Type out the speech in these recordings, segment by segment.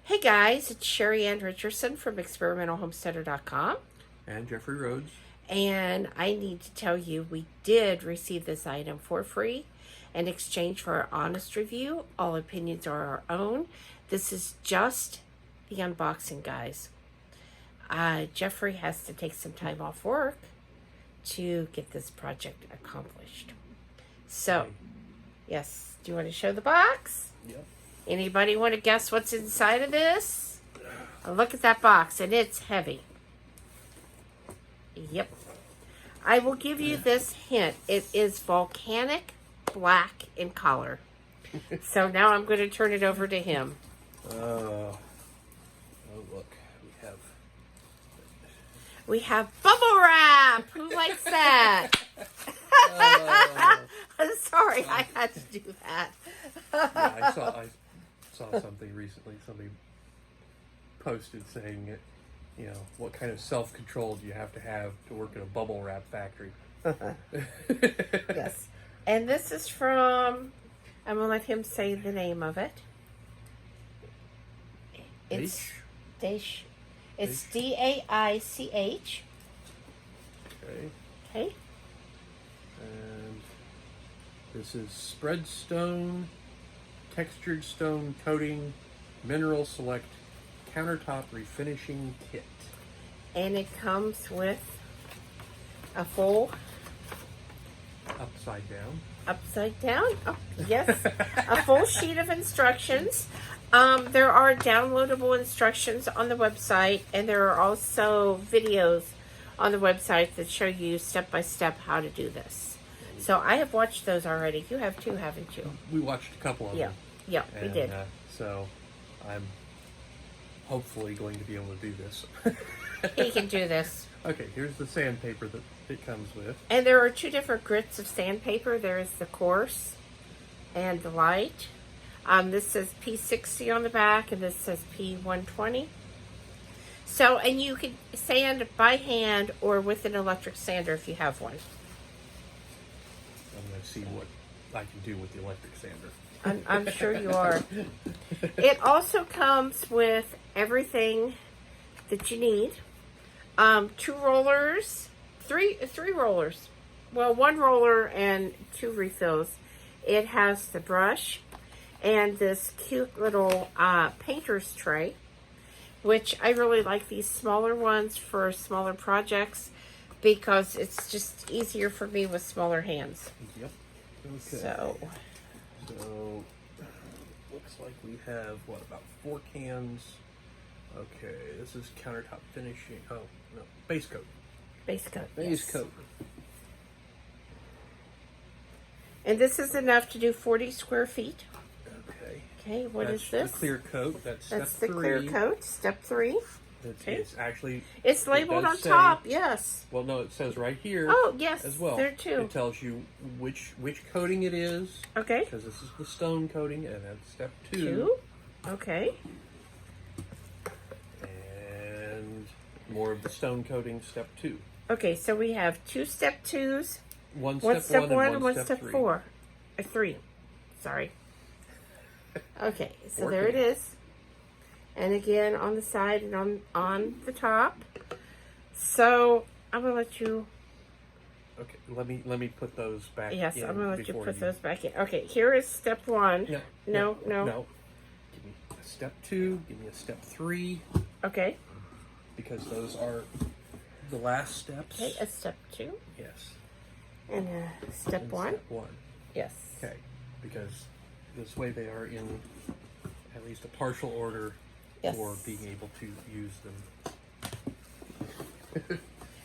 Hey guys, it's Sheri Ann Richerson from experimentalhomesteader.com. And Jeffrey Rhoades. And I need to tell you, we did receive this item for free in exchange for our honest review. All opinions are our own. This is just the unboxing, guys. Jeffrey has to take some time off work to get this project accomplished. So, yes, do you want to show the box? Yep. Anybody want to guess what's inside of this? Look at that box, and it's heavy. Yep. I will give you this hint. It is volcanic black in color. So now I'm going to turn it over to him. Oh, look. We have bubble wrap. Who likes that? I'm sorry, I had to do that. I saw something recently. Somebody posted saying it. You know, what kind of self-control do you have to work in a bubble wrap factory? Yes. And this is from, I'm going to let him say the name of it. It's Daich. It's Daich. Okay. Okay. And this is SpreadStone, Textured Stone Coating, Mineral Select Countertop Refinishing Kit. And it comes with a full Upside down. Upside down? Oh, yes. A full sheet of instructions. There are downloadable instructions on the website, and there are also videos on the website that show you step by step how to do this. So I have watched those already. You have too, haven't you? We watched a couple of them. Yeah, we did. So I'm hopefully going to be able to do this. He can do this. Okay, here's the sandpaper that it comes with. And there are two different grits of sandpaper. There is the coarse and the light. This says P60 on the back, and this says P120. So, and you can sand by hand or with an electric sander if you have one. I'm going to see what I can do with the electric sander. I'm sure you are. It also comes with everything that you need. 2 rollers, three rollers. Well, 1 roller and 2 refills. It has the brush and this cute little painter's tray, which I really like these smaller ones for smaller projects because it's just easier for me with smaller hands. Yep. Okay. So looks like we have, what, about 4 cans. Okay, this is countertop finishing. Oh, no, base coat. Base coat. Base yes. coat. And this is enough to do 40 square feet. Okay. Okay, what That's is this? the clear coat. That's the step 3. clear coat, step 3. It's actually... It's labeled on say, top, yes. Well, no, it says right here. Oh, yes, as well. there too. It tells you which coating it is. Okay. Because this is the stone coating, and that's step 2. 2? Okay. And more of the stone coating, step 2. Okay, so we have 2 step 2s. One One step 1 and 1 step 4. 3. Sorry. Okay, so 4 there it cans. is. And again on the side and on the top. So I'm gonna let you. Okay, let me put those back. Yes, in I'm gonna let you before put those back in. Okay, here is step 1. No. No. Give me a step 2. Give me a step 3. Okay. Because those are the last steps. Okay, a step 2. Yes. And step 1. Step 1. Yes. Okay, because this way they are in at least a partial order for being able to use them.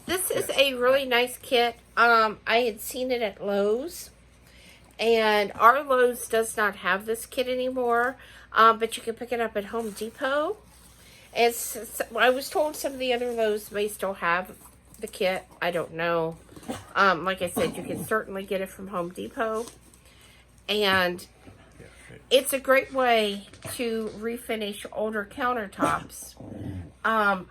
This is a really nice kit. I had seen it at Lowe's, and our Lowe's does not have this kit anymore, but you can pick it up at Home Depot. I was told some of the other Lowe's may still have the kit. I don't know. Like I said, you can certainly get it from Home Depot, and it's a great way to refinish older countertops. Our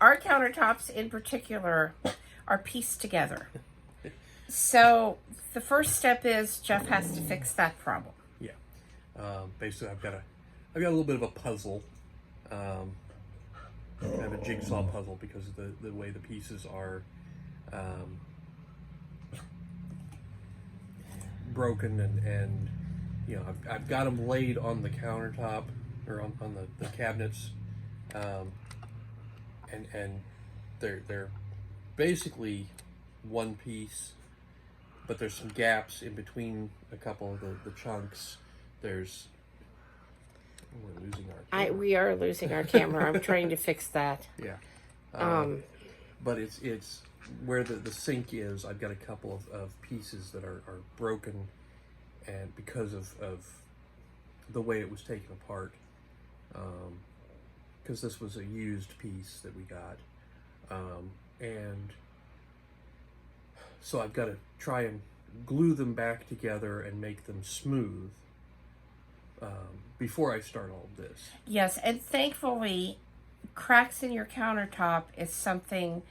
countertops in particular are pieced together. So the first step is Jeff has to fix that problem. Yeah. Basically, I've got to I've got a little bit of a puzzle. I have a jigsaw puzzle because of the way the pieces are broken, and you know, I've got them laid on the countertop or on the cabinets, and they're basically one piece, but there's some gaps in between a couple of the chunks. We're losing our camera. We are losing our camera. I'm trying to fix that. Yeah. But it's where the sink is. I've got a couple of pieces that are broken, and because of the way it was taken apart, because this was a used piece that we got, and so I've got to try and glue them back together and make them smooth before I start all of this. Yes, and thankfully, cracks in your countertop is something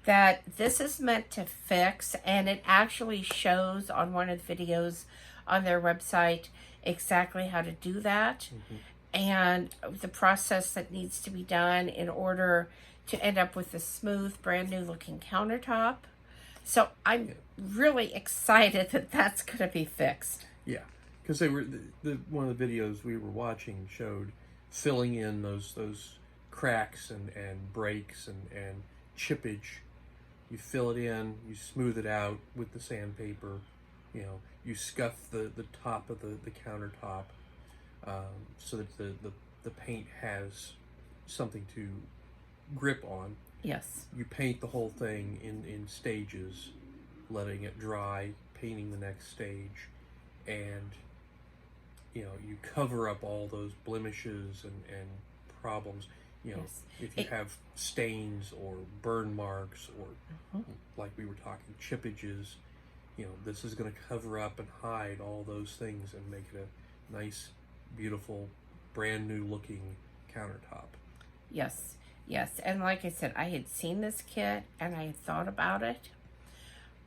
that this is meant to fix, and it actually shows on one of the videos on their website exactly how to do that, and the process that needs to be done in order to end up with a smooth, brand new looking countertop. So I'm really excited that that's going to be fixed. Yeah, because they were one of the videos we were watching showed filling in those cracks and breaks and chippage. You fill it in, you smooth it out with the sandpaper, you know, you scuff the top of the countertop so that the paint has something to grip on. Yes. You paint the whole thing in stages, letting it dry, painting the next stage, and you know, you cover up all those blemishes and problems. You know, yes. If you have stains or burn marks or, like we were talking, chippages, you know, this is going to cover up and hide all those things and make it a nice, beautiful, brand new looking countertop. Yes, yes. And like I said, I had seen this kit and I had thought about it.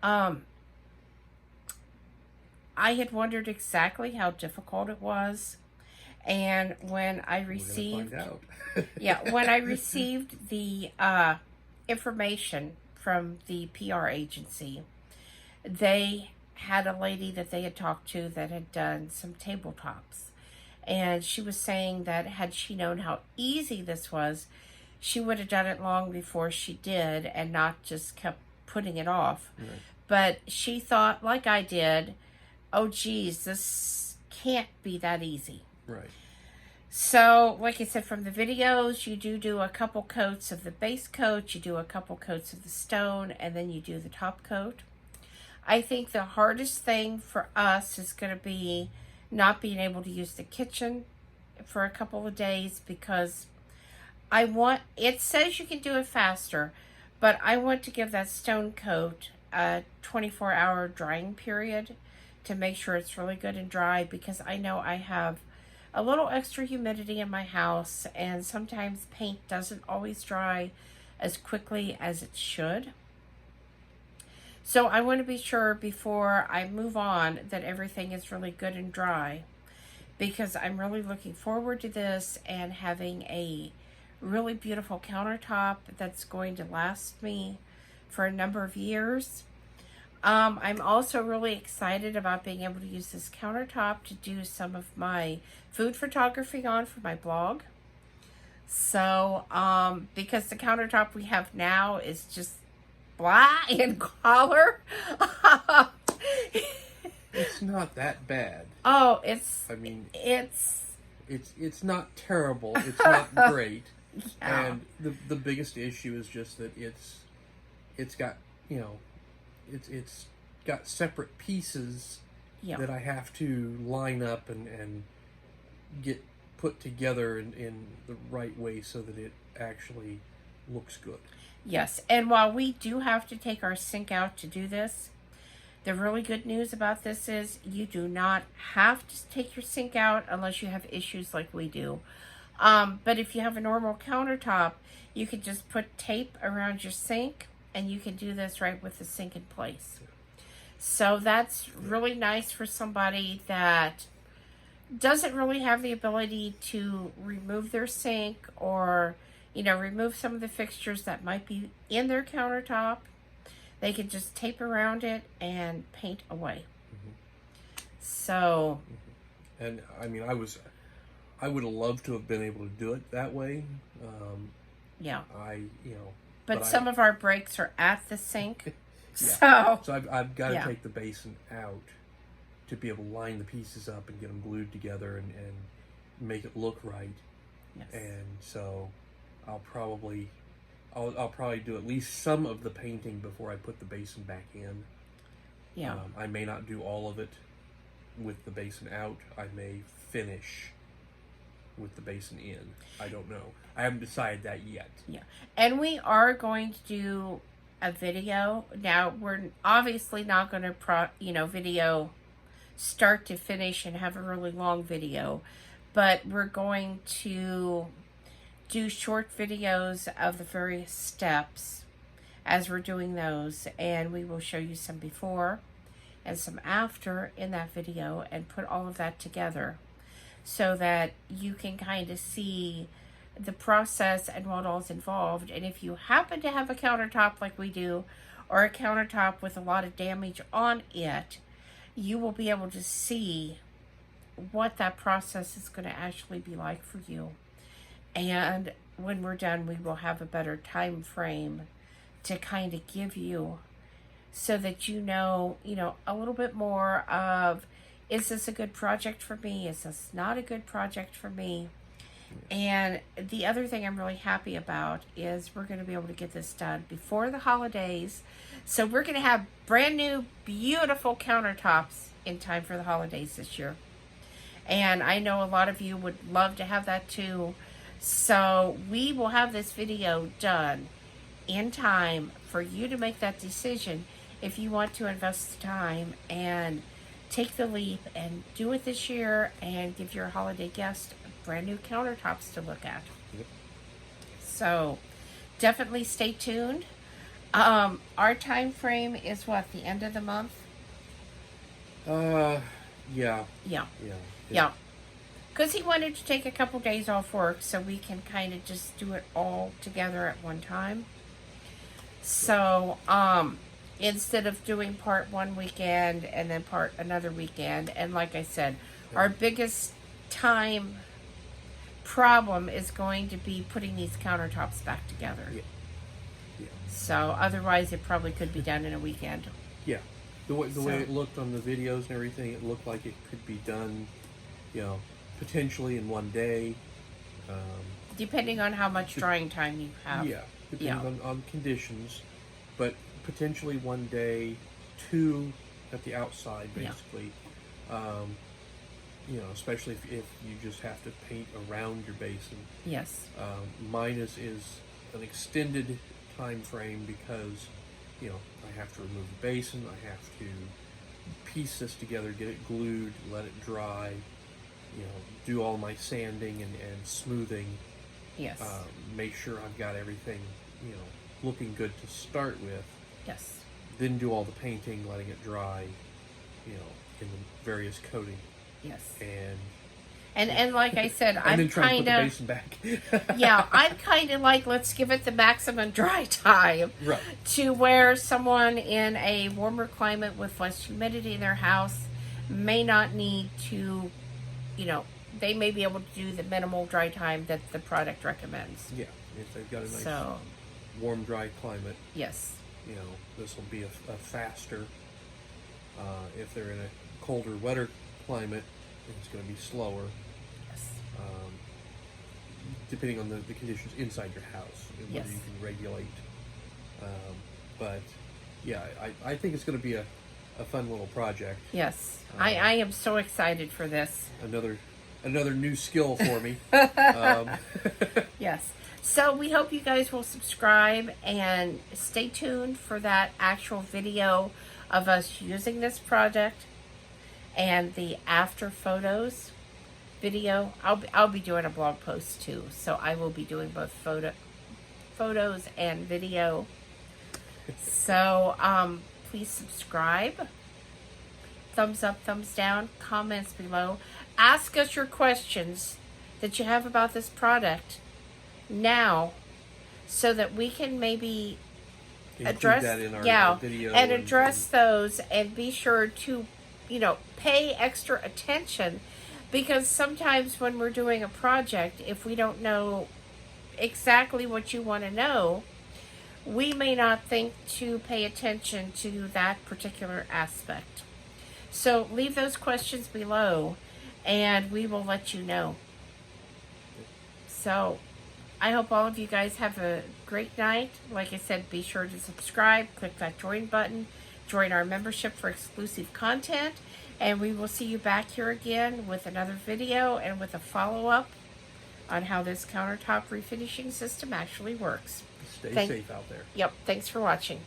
I had wondered exactly how difficult it was. And when I received, when I received the information from the PR agency, they had a lady that they had talked to that had done some tabletops. And she was saying that had she known how easy this was, she would have done it long before she did and not just kept putting it off. Right. But she thought, like I did, oh geez, this can't be that easy. Right. So, like I said, from the videos, you do a couple coats of the base coat, you do a couple coats of the stone, and then you do the top coat. I think the hardest thing for us is going to be not being able to use the kitchen for a couple of days, because it says you can do it faster, but I want to give that stone coat a 24-hour drying period to make sure it's really good and dry, because I know I have a little extra humidity in my house, and sometimes paint doesn't always dry as quickly as it should. So I want to be sure before I move on that everything is really good and dry, because I'm really looking forward to this and having a really beautiful countertop that's going to last me for a number of years. I'm also really excited about being able to use this countertop to do some of my food photography on for my blog. So, because the countertop we have now is just black in color. It's not that bad. Oh, it's not terrible. It's not great. Yeah. And the biggest issue is just that it's got, you know, it's got separate pieces that I have to line up and get put together in the right way so that it actually looks good. Yes, and while we do have to take our sink out to do this, the really good news about this is you do not have to take your sink out unless you have issues like we do. But if you have a normal countertop, you can just put tape around your sink and you can do this right with the sink in place. So that's really nice for somebody that doesn't really have the ability to remove their sink or, remove some of the fixtures that might be in their countertop. They can just tape around it and paint away. So, and I mean, I would have loved to have been able to do it that way. Yeah. But some of our breaks are at the sink. So I've got to take the basin out to be able to line the pieces up and get them glued together and make it look right. Yes. And so I'll probably do at least some of the painting before I put the basin back in. Yeah. I may not do all of it with the basin out. I may finish with the basin in. I don't know. I haven't decided that yet. Yeah. And we are going to do a video. Now, we're obviously not going to video start to finish and have a really long video, but we're going to do short videos of the various steps as we're doing those, and we will show you some before and some after in that video and put all of that together so that you can kind of see the process and what all's involved. And if you happen to have a countertop like we do, or a countertop with a lot of damage on it, you will be able to see what that process is going to actually be like for you. And when we're done, we will have a better time frame to kind of give you so that you know a little bit more of, is this a good project for me? Is this not a good project for me? And the other thing I'm really happy about is we're going to be able to get this done before the holidays. So we're going to have brand new, beautiful countertops in time for the holidays this year. And I know a lot of you would love to have that too. So we will have this video done in time for you to make that decision if you want to invest the time and take the leap and do it this year and give your holiday guest brand new countertops to look at. Yep. So definitely stay tuned. Our time frame is what, the end of the month? Yeah. Because he wanted to take a couple days off work so we can kind of just do it all together at one time. So, instead of doing part one weekend and then part another weekend, and like I said, our biggest time problem is going to be putting these countertops back together. Yeah. So, otherwise it probably could be done in a weekend. Yeah. The way it looked on the videos and everything, it looked like it could be done, potentially in one day. Depending on how much drying time you have. Yeah, depending on conditions. But potentially one day, two at the outside, basically. Especially if you just have to paint around your basin. Yes. Mine is an extended time frame because, I have to remove the basin, I have to piece this together, get it glued, let it dry, do all my sanding and smoothing. Yes. Make sure I've got everything, looking good to start with. Yes. Then do all the painting, letting it dry, in the various coating. Yes. And like I said, and I'm then try kind to put the basin back. yeah, I'm kind of like, let's give it the maximum dry time. Right. To where someone in a warmer climate with less humidity in their house may not need to, they may be able to do the minimal dry time that the product recommends. Yeah, if they've got a nice warm, dry climate. Yes. This will be a faster. If they're in a colder, wetter climate, it's going to be slower. Yes. Depending on the conditions inside your house and whether you can regulate. But yeah, I think it's going to be a fun little project. Yes. I am so excited for this. Another new skill for me. Yes. So we hope you guys will subscribe and stay tuned for that actual video of us using this project and the after photos video. I'll be doing a blog post too, so I will be doing both photos and video. So please subscribe. Thumbs up, thumbs down, comments below. ask us your questions that you have about this product now, so that we can maybe address that in our video and address those, and be sure to, pay extra attention, because sometimes when we're doing a project, if we don't know exactly what you want to know, we may not think to pay attention to that particular aspect. So leave those questions below and we will let you know. So I hope all of you guys have a great night. Like I said, be sure to subscribe, click that join button, join our membership for exclusive content, and we will see you back here again with another video and with a follow-up on how this countertop refinishing system actually works. Stay safe out there. Yep, thanks for watching.